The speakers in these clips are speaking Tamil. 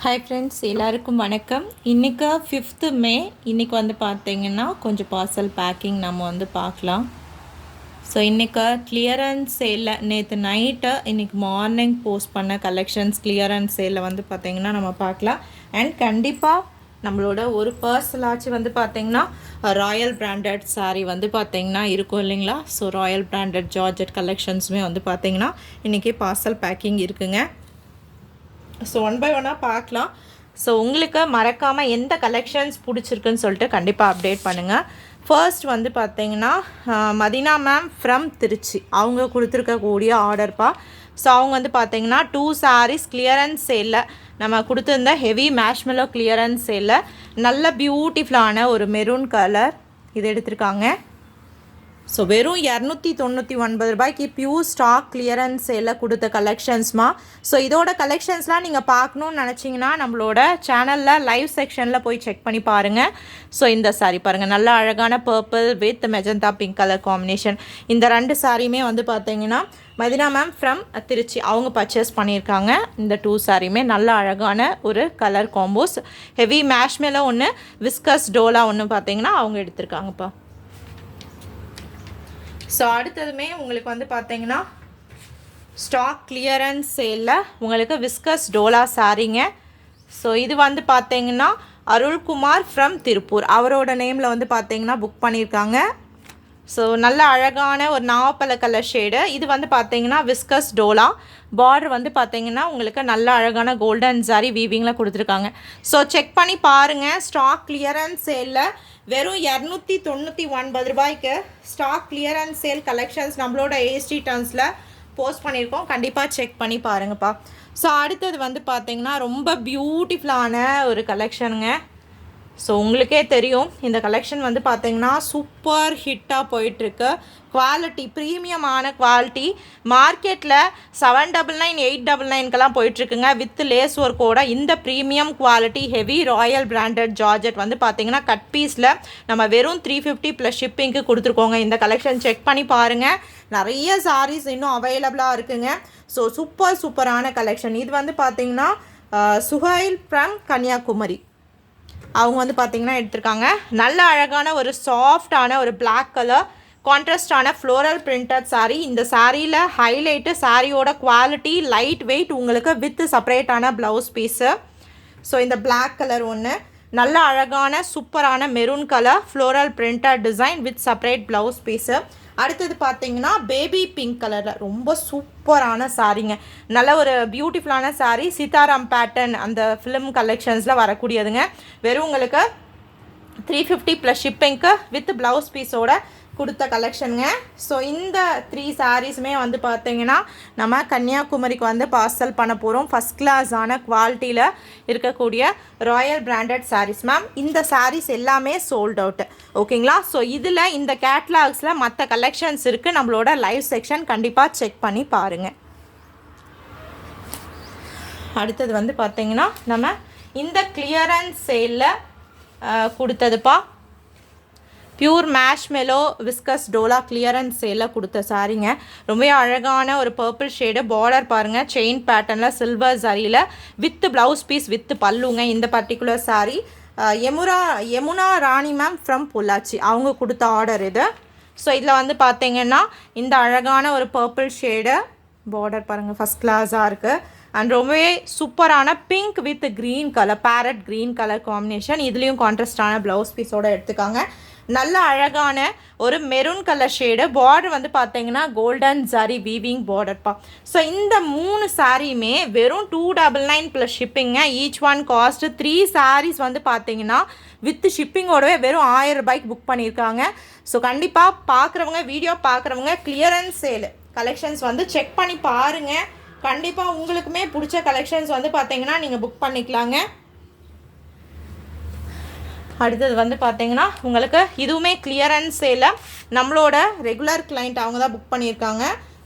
ஹாய் ஃப்ரெண்ட்ஸ், எல்லாருக்கும் வணக்கம். இன்றைக்கி 5th மே. இன்றைக்கி வந்து பார்த்திங்கன்னா கொஞ்சம் பார்சல் பேக்கிங் நம்ம வந்து பார்க்கலாம். ஸோ இன்றைக்கி கிளியரன்ஸ் சேலில் நேற்று நைட்டு இன்றைக்கி மார்னிங் போஸ்ட் பண்ண கலெக்ஷன்ஸ் கிளியரன்ஸ் சேலில் வந்து பார்த்திங்கன்னா நம்ம பார்க்கலாம். அண்ட் கண்டிப்பாக நம்மளோட ஒரு பர்சலாச்சும் வந்து பார்த்திங்கன்னா ராயல் பிராண்டட் சாரீ வந்து பார்த்திங்கன்னா இருக்கும் இல்லைங்களா. ஸோ ராயல் பிராண்டட் ஜார்ஜெட் கலெக்ஷன்ஸுமே வந்து பார்த்திங்கன்னா இன்றைக்கி பார்சல் பேக்கிங் இருக்குங்க. ஸோ ஒன் பை ஒன்னாக பார்க்கலாம். ஸோ உங்களுக்கு மறக்காமல் எந்த கலெக்ஷன்ஸ் பிடிச்சிருக்குன்னு சொல்லிட்டு கண்டிப்பாக அப்டேட் பண்ணுங்கள். ஃபர்ஸ்ட் வந்து பார்த்தீங்கன்னா மதினா மேம் ஃப்ரம் திருச்சி அவங்க கொடுத்துருக்கக்கூடிய ஆர்டர்ப்பா. ஸோ அவங்க வந்து பார்த்தீங்கன்னா 2 sarees கிளியரன்ஸ் சேலில் நம்ம கொடுத்துருந்த ஹெவி மேஷ்மெலோ கிளியரன்ஸ் சேலில் நல்ல பியூட்டிஃபுல்லான ஒரு மெரூன் கலர் இது எடுத்திருக்காங்க. ஸோ வெறும் 299 ரூபாய்க்கு பியூர் ஸ்டாக் கிளியரன்ஸ் சேலில் கொடுத்த கலெக்ஷன்ஸ்மா. ஸோ இதோட கலெக்ஷன்ஸ்லாம் நீங்கள் பார்க்கணுன்னு நினச்சிங்கன்னா நம்மளோட சேனலில் லைவ் செக்ஷனில் போய் செக் பண்ணி பாருங்கள். ஸோ இந்த சாரீ பாருங்கள், நல்ல அழகான purple with magenta pink colour combination. இந்த 2 சாரியுமே வந்து பார்த்தீங்கன்னா மதினா மேம் ஃப்ரம் திருச்சி அவங்க பர்ச்சேஸ் பண்ணியிருக்காங்க. இந்த 2 சாரியுமே நல்ல அழகான ஒரு கலர் காம்போஸ். ஹெவி மேஷ்மெலோ ஒன்று, விஸ்கஸ் டோலா ஒன்று பார்த்தீங்கன்னா அவங்க எடுத்திருக்காங்கப்பா. ஸோ அடுத்ததுமே உங்களுக்கு வந்து பார்த்தீங்கன்னா ஸ்டாக் கிளியரன்ஸ் சேலில் உங்களுக்கு விஸ்கஸ் டோலா சாரீங்க. ஸோ இது வந்து பார்த்தீங்கன்னா அருள்குமார் ஃப்ரம் திருப்பூர் அவரோட நேமில் வந்து பார்த்தீங்கன்னா புக் பண்ணியிருக்காங்க. ஸோ நல்ல அழகான ஒரு நாவப்பழ கலர் ஷேடு. இது வந்து பார்த்தீங்கன்னா விஸ்கஸ் டோலா. பார்டர் வந்து பார்த்தீங்கன்னா உங்களுக்கு நல்ல அழகான கோல்டன் சாரி வீவிங்கில் கொடுத்துருக்காங்க. ஸோ செக் பண்ணி பாருங்கள். ஸ்டாக் கிளியரன்ஸ் சேலில் வெறும் 299 ரூபாய்க்கு ஸ்டாக் கிளியரன்ஸ் சேல் கலெக்ஷன்ஸ் நம்மளோட ஏஎஸ்டி டர்ன்ஸில் போஸ்ட் பண்ணியிருக்கோம். கண்டிப்பாக செக் பண்ணி பாருங்கப்பா. ஸோ அடுத்தது வந்து பார்த்தீங்கன்னா ரொம்ப பியூட்டிஃபுல்லான ஒரு கலெக்ஷனுங்க. ஸோ உங்களுக்கே தெரியும் இந்த கலெக்ஷன் வந்து பார்த்தீங்கன்னா சூப்பர் ஹிட்டாக போயிட்டுருக்கு. குவாலிட்டி ப்ரீமியமான குவாலிட்டி. மார்க்கெட்டில் 799 899 போயிட்டுருக்குங்க வித் லேஸ் ஒர்க்கோட. இந்த premium quality heavy royal branded georgette வந்து பார்த்தீங்கன்னா கட் பீஸில் நம்ம வெறும் 350 ப்ளஸ் ஷிப்பிங்க்கு கொடுத்துருக்கோங்க. இந்த கலெக்ஷன் செக் பண்ணி பாருங்கள். நிறைய சாரீஸ் இன்னும் அவைலபிளாக இருக்குங்க. ஸோ சூப்பரான கலெக்ஷன். இது வந்து பார்த்தீங்கன்னா சுஹைல் ஃப்ரம் கன்னியாகுமரி அவங்க வந்து பார்த்திங்கன்னா எடுத்திருக்காங்க. நல்ல அழகான ஒரு சாஃப்டான ஒரு பிளாக் கலர் கான்ட்ராஸ்டான ஃப்ளோரல் பிரிண்டட் சாரீ. இந்த சாரியில் ஹைலைட்டு சாரியோட குவாலிட்டி, லைட் வெயிட், உங்களுக்கு வித் செப்பரேட்டான ப்ளவுஸ் பீஸு. ஸோ இந்த பிளாக் கலர் ஒன்று, நல்ல அழகான சூப்பரான maroon colour floral printed design with separate blouse piece. அடுத்தது பார்த்தீங்கன்னா பேபி பிங்க் கலரில் ரொம்ப சூப்பரான சாரீங்க. நல்ல ஒரு பியூட்டிஃபுல்லான சாரீ. சீதாராம் பேட்டர்ன் அந்த ஃபிலிம் கலெக்ஷன்ஸில் வரக்கூடியதுங்க. வெறும் உங்களுக்கு 350 ப்ளஸ் ஷிப்பிங்க்கு வித் ப்ளவுஸ் பீஸோட கொடுத்த கலெக்ஷனுங்க. ஸோ இந்த 3 சாரீஸுமே வந்து பார்த்தீங்கன்னா நம்ம கன்னியாகுமரிக்கு வந்து பார்சல் பண்ண போகிறோம். ஃபஸ்ட் கிளாஸான குவாலிட்டியில் இருக்கக்கூடிய ராயல் பிராண்டட் சாரீஸ் மேம். இந்த சாரீஸ் எல்லாமே சோல்ட் அவுட் ஓகேங்களா. ஸோ இதில் இந்த கேட்லாக்ஸில் மற்ற கலெக்ஷன்ஸ் இருக்குது. நம்மளோட லைவ் செக்ஷன் கண்டிப்பாக செக் பண்ணி பாருங்கள். அடுத்தது வந்து பார்த்தீங்கன்னா நம்ம இந்த கிளியரன்ஸ் சேலில் கொடுத்ததுப்பா பியூர் மேஷ்மெலோ விஸ்கஸ் டோலா கிளியரன்ஸ் சேலில் கொடுத்த சாரீங்க. ரொம்ப அழகான ஒரு பர்பிள் ஷேடு. பார்டர் பாருங்கள், செயின் பேட்டர்னில் சில்வர் சாரியில் வித் ப்ளவுஸ் பீஸ் வித் பல்லுங்க. இந்த particular sari Yamuna Rani ma'am from Pollachi அவங்க கொடுத்த ஆர்டர் இது. ஸோ இதில் வந்து பார்த்தீங்கன்னா இந்த அழகான ஒரு பர்பிள் ஷேடு. பார்டர் பாருங்கள், ஃபஸ்ட் கிளாஸாக இருக்குது. அண்ட் ரொம்பவே சூப்பரான pink with green colour, farad green colour combination. இதுலேயும் கான்ட்ராஸ்டான ப்ளவுஸ் பீஸோடு எடுத்துக்காங்க. நல்ல அழகான ஒரு மெரூன் கலர் ஷேடு. பார்டர் வந்து பார்த்தீங்கன்னா கோல்டன் சாரி வீவிங் பார்டர்ப்பா. ஸோ இந்த 3 சாரியுமே வெறும் 299 ப்ளஸ் ஷிப்பிங்க. ஈச் ஒன் காஸ்ட் 3 சாரீஸ் வந்து பார்த்தீங்கன்னா வித் ஷிப்பிங்கோடவே வெறும் 1000 ரூபாய்க்கு புக் பண்ணியிருக்காங்க. ஸோ கண்டிப்பாக பார்க்குறவங்க, வீடியோ பார்க்குறவங்க கிளியரன்ஸ் சேல் கலெக்ஷன்ஸ் வந்து செக் பண்ணி பாருங்கள். கண்டிப்பாக உங்களுக்குமே பிடிச்ச கலெக்ஷன்ஸ் வந்து பார்த்தீங்கன்னா நீங்கள் புக் பண்ணிக்கலாங்க. அடுத்தது வந்து பார்த்தீங்கன்னா உங்களுக்கு இதுவுமே கிளியரன்ஸ் சேலில் நம்மளோட ரெகுலர் கிளைண்ட் அவங்க தான் புக் பண்ணியிருக்காங்க.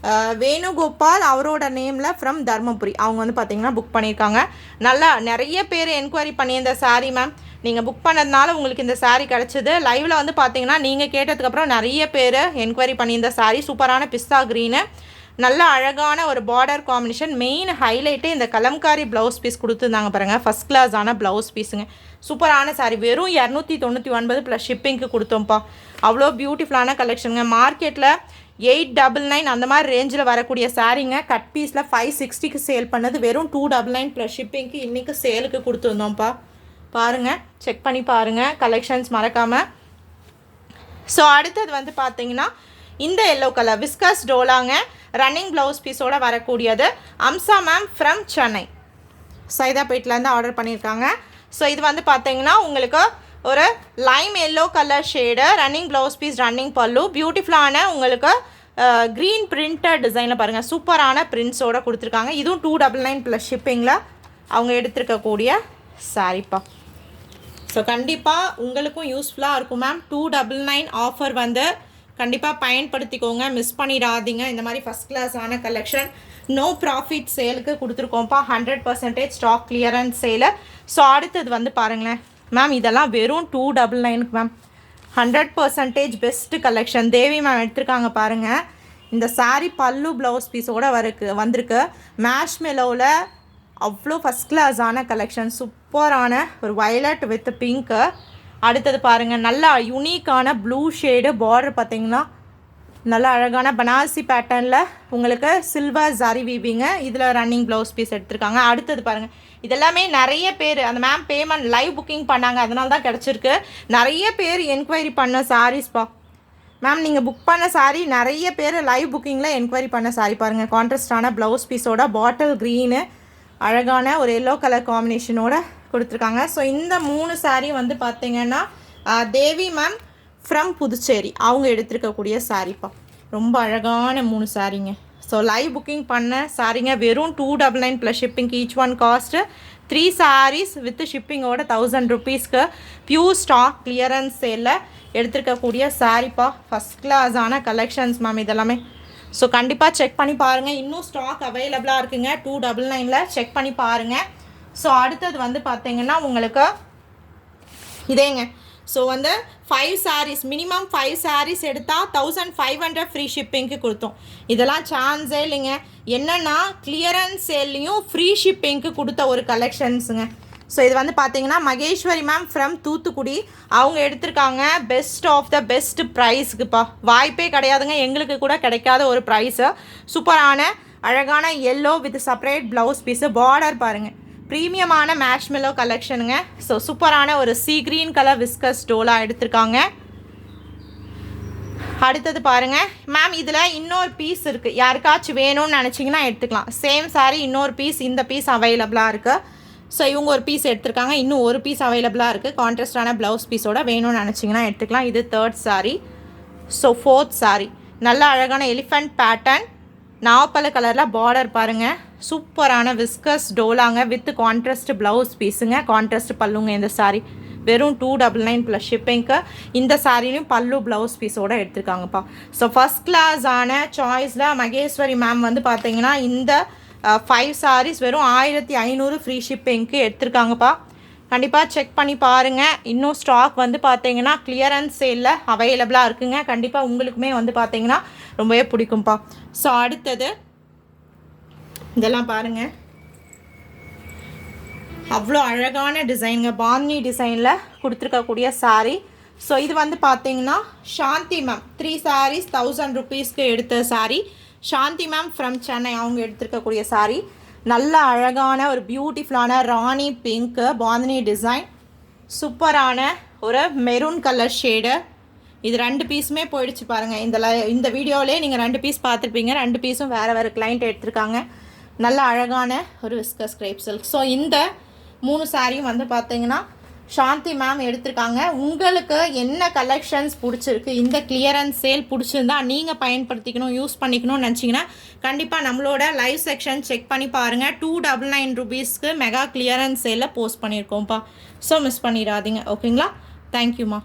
வேணுகோபால் அவரோட நேமில் ஃப்ரம் தர்மபுரி அவங்க வந்து பார்த்தீங்கன்னா புக் பண்ணியிருக்காங்க. நல்லா நிறைய பேர் என்கொயரி பண்ணியிருந்த சாரீ மேம். நீங்கள் புக் பண்ணதுனால உங்களுக்கு இந்த சாரீ கிடச்சிது. லைவில் வந்து பார்த்தீங்கன்னா நீங்கள் கேட்டதுக்கப்புறம் நிறைய பேர் என்கொயரி பண்ணியிருந்த சாரீ. சூப்பரான பிஸ்தா க்ரீனு. நல்ல அழகான ஒரு பார்டர் காம்பினேஷன். மெயின் ஹைலைட்டே இந்த கலம்காரி ப்ளவுஸ் பீஸ் கொடுத்துருந்தாங்க பாருங்கள். ஃபஸ்ட் கிளாஸான ப்ளவுஸ் பீஸுங்க. சூப்பரான சாரீ. வெறும் 299 ப்ளஸ் ஷிப்பிங்க்கு கொடுத்தோம்ப்பா. அவ்வளோ பியூட்டிஃபுல்லான கலெக்ஷனுங்க. மார்க்கெட்டில் 899 அந்த மாதிரி ரேஞ்சில் வரக்கூடிய சாரீங்க கட் பீஸில் 560க்கு சேல் பண்ணது வெறும் 299 ப்ளஸ் ஷிப்பிங்க்கு இன்றைக்கி சேலுக்கு கொடுத்துருந்தோம்ப்பா. பாருங்கள், செக் பண்ணி பாருங்கள் கலெக்ஷன்ஸ் மறக்காமல். ஸோ அடுத்தது வந்து பார்த்தீங்கன்னா இந்த எல்லோ கலர் விஸ்கஸ் டோலாங்க. ரன்னிங் ப்ளவுஸ் பீஸோடு வரக்கூடியது. அம்சா மேம் ஃப்ரம் சென்னை சைதாப்பேட்டிலேருந்து ஆர்டர் பண்ணியிருக்காங்க. ஸோ இது வந்து பார்த்தீங்கன்னா உங்களுக்கு ஒரு lime yellow colour shade, running blouse piece, running pallu, பியூட்டிஃபுல்லான உங்களுக்கு க்ரீன் பிரிண்டட் டிசைனில் பாருங்கள். சூப்பரான பிரிண்ட்ஸோடு கொடுத்துருக்காங்க. இதுவும் 299 ப்ளஸ் ஷிப்பிங்கில் அவங்க எடுத்துருக்கக்கூடிய சாரிப்பா. ஸோ கண்டிப்பாக உங்களுக்கும் யூஸ்ஃபுல்லாக இருக்கும் மேம். 299 ஆஃபர் வந்து கண்டிப்பாக பயன்படுத்திக்கோங்க, மிஸ் பண்ணிடாதீங்க. இந்த மாதிரி ஃபஸ்ட் கிளாஸான கலெக்ஷன் நோ ப்ராஃபிட் சேலுக்கு கொடுத்துருக்கோம்ப்பா. 100% ஸ்டாக் கிளியரன்ஸ் சேலு. ஸோ அடுத்தது வந்து பாருங்களேன் மேம், இதெல்லாம் வெறும் 299க்கு ma'am. 100% best collection. Devi ma'am எடுத்திருக்காங்க பாருங்கள். இந்த சாரீ பல்லு ப்ளவுஸ் பீஸோடு வந்திருக்கு. மேஷ் மெலோவில் அவ்வளோ ஃபஸ்ட் கிளாஸான கலெக்ஷன். சூப்பரான ஒரு வயலட் வித் பிங்க்கு. அடுத்தது பாருங்கள், நல்லா யூனிக்கான ப்ளூ ஷேடு பார்டர் பார்த்தீங்கன்னா நல்லா அழகான பனாரசி பேட்டர்னில் உங்களுக்கு சில்வர் ஜரி வீவிங்க. இதில் ரன்னிங் ப்ளவுஸ் பீஸ் எடுத்திருக்காங்க. அடுத்தது பாருங்கள், இதெல்லாமே நிறைய பேர் அந்த மேம் பேமெண்ட் லைவ் புக்கிங் பண்ணாங்க, அதனால தான் கிடச்சிருக்கு. நிறைய பேர் என்கொயரி பண்ண சாரீஸ்ப்பா மேம். நீங்கள் புக் பண்ண சாரீ நிறைய பேர் லைவ் புக்கிங்கில் என்கொயரி பண்ண சாரீ பாருங்கள். கான்ட்ராஸ்டான ப்ளவுஸ் பீஸோட பாட்டில் க்ரீனு அழகான ஒரு எல்லோ கலர் காம்பினேஷனோட கொடுத்துருக்காங்க. ஸோ இந்த 3 சாரீ வந்து பார்த்தீங்கன்னா தேவி மேம் ஃப்ரம் புதுச்சேரி அவங்க எடுத்துருக்கக்கூடிய சாரீப்பா. ரொம்ப அழகான 3 சாரீங்க. ஸோ லைவ் புக்கிங் பண்ண சாரீங்க. வெறும் 299 plus shipping. Each one cost 3 saris with ஷிப்பிங்கோட 1000 ருபீஸ்க்கு பியூர் ஸ்டாக் கிளியரன்ஸ் சேலில் எடுத்துருக்கக்கூடிய சாரீப்பா. ஃபஸ்ட் கிளாஸான கலெக்ஷன்ஸ் மேம் இதெல்லாமே. ஸோ கண்டிப்பாக செக் பண்ணி பாருங்கள். இன்னும் ஸ்டாக் அவைலபிளாக இருக்குங்க 299ல். செக் பண்ணி பாருங்கள். ஸோ அடுத்தது வந்து பார்த்தீங்கன்னா உங்களுக்கு இதேங்க. ஸோ வந்து 5 சாரீஸ் மினிமம் 5 சாரீஸ் எடுத்தால் 1500 ஃப்ரீ ஷிப்பிங்க்கு கொடுத்தோம். இதெல்லாம் சான்ஸே இல்லைங்க. என்னென்னா கிளியரன்ஸ் சேல்லையும் ஃப்ரீ ஷிப்பிங்க்கு கொடுத்த ஒரு கலெக்ஷன்ஸுங்க. ஸோ இது வந்து பார்த்தீங்கன்னா மகேஸ்வரி மேம் ஃப்ரம் தூத்துக்குடி அவங்க எடுத்திருக்காங்க. பெஸ்ட் ஆஃப் த பெஸ்ட் ப்ரைஸுக்குப்பா. வாய்ப்பே கிடையாதுங்க, எங்களுக்கு கூட கிடைக்காத ஒரு ப்ரைஸு. சூப்பரான அழகான yellow with separate blouse piece. Border பாருங்கள், ப்ரீமியமான மேஷ்மெலோ கலெக்ஷனுங்க. ஸோ சூப்பரான ஒரு சீ க்ரீன் கலர் விஸ்கஸ் டோலா எடுத்திருக்காங்க. அடுத்தது பாருங்கள் மேம், இதில் இன்னொரு பீஸ் இருக்குது. யாருக்காச்சும் வேணும்னு நினச்சிங்கன்னா எடுத்துக்கலாம். சேம் சாரீ இன்னொரு பீஸ், இந்த பீஸ் அவைலபிளாக இருக்குது. ஸோ இவங்க ஒரு பீஸ் எடுத்திருக்காங்க. இன்னும் ஒரு பீஸ் அவைலபிளாக இருக்குது. கான்ட்ராஸ்டான ப்ளவுஸ் பீஸோட வேணும்னு நினச்சிங்கன்னா எடுத்துக்கலாம். இது 3rd sari. So 4th sari நல்ல அழகான எலிஃபண்ட் பேட்டர்ன் நாவப்பழ கலரில் பார்டர் பாருங்கள். சூப்பரான விஸ்கஸ் டோலாங்க வித் கான்ட்ராஸ்ட் ப்ளவுஸ் பீஸுங்க. கான்ட்ராஸ்ட் பல்லுங்க. இந்த சாரீ வெறும் 299 ப்ளஸ் ஷிப்பிங்க்கு. இந்த சாரீலையும் பல்லு ப்ளவுஸ் பீஸோடு எடுத்துருக்காங்கப்பா. ஸோ ஃபஸ்ட் கிளாஸான சாய்ஸில் மகேஸ்வரி மேம் வந்து பார்த்தீங்கன்னா இந்த 5 சாரீஸ் வெறும் 1500 ஃப்ரீ ஷிப்பிங்க்கு எடுத்துருக்காங்கப்பா. கண்டிப்பாக செக் பண்ணி பாருங்கள். இன்னும் ஸ்டாக் வந்து பார்த்தீங்கன்னா கிளியரன்ஸ் சேலில் அவைலபிளாக இருக்குங்க. கண்டிப்பாக உங்களுக்குமே வந்து பார்த்தீங்கன்னா ரொம்பவே பிடிக்கும்ப்பா. ஸோ அடுத்தது இதெல்லாம் பாருங்கள், அவ்வளோ அழகான டிசைனுங்க. பாந்தினி டிசைனில் கொடுத்துருக்கக்கூடிய சாரீ. ஸோ இது வந்து பார்த்தீங்கன்னா சாந்தி மேம் 3 சாரீஸ் 1000 ருபீஸ்க்கு எடுத்த சாரீ. சாந்தி மேம் ஃப்ரம் சென்னை அவங்க எடுத்துருக்கக்கூடிய சாரீ. நல்ல அழகான ஒரு பியூட்டிஃபுல்லான ராணி பிங்க்கு பாந்தினி டிசைன். சூப்பரான ஒரு மெரூன் கலர் ஷேடு. இது 2 பீஸுமே போயிடுச்சு பாருங்கள். இந்த வீடியோவிலே நீங்கள் 2 பீஸ் பார்த்துருப்பீங்க. 2 பீஸும் வேறு கிளைண்ட் எடுத்திருக்காங்க. நல்ல அழகான ஒரு விஸ்கஸ் கிரேப் சில்க். ஸோ இந்த 3 சாரியும் வந்து பார்த்தீங்கன்னா சாந்தி மேம் எடுத்திருக்காங்க. உங்களுக்கு என்ன கலெக்ஷன்ஸ் பிடிச்சிருக்கு, இந்த கிளியரன்ஸ் சேல் பிடிச்சிருந்தா நீங்கள் பயன்படுத்திக்கணும், யூஸ் பண்ணிக்கணும்னு நினச்சிங்கன்னா கண்டிப்பாக நம்மளோட லைவ் செக்ஷன் செக் பண்ணி பாருங்கள். 299 ருபீஸ்க்கு மெகா கிளியரன்ஸ் சேலில் போஸ்ட் பண்ணியிருக்கோம்ப்பா. ஸோ மிஸ் பண்ணிடாதீங்க. ஓகேங்களா? தேங்க்யூம்மா.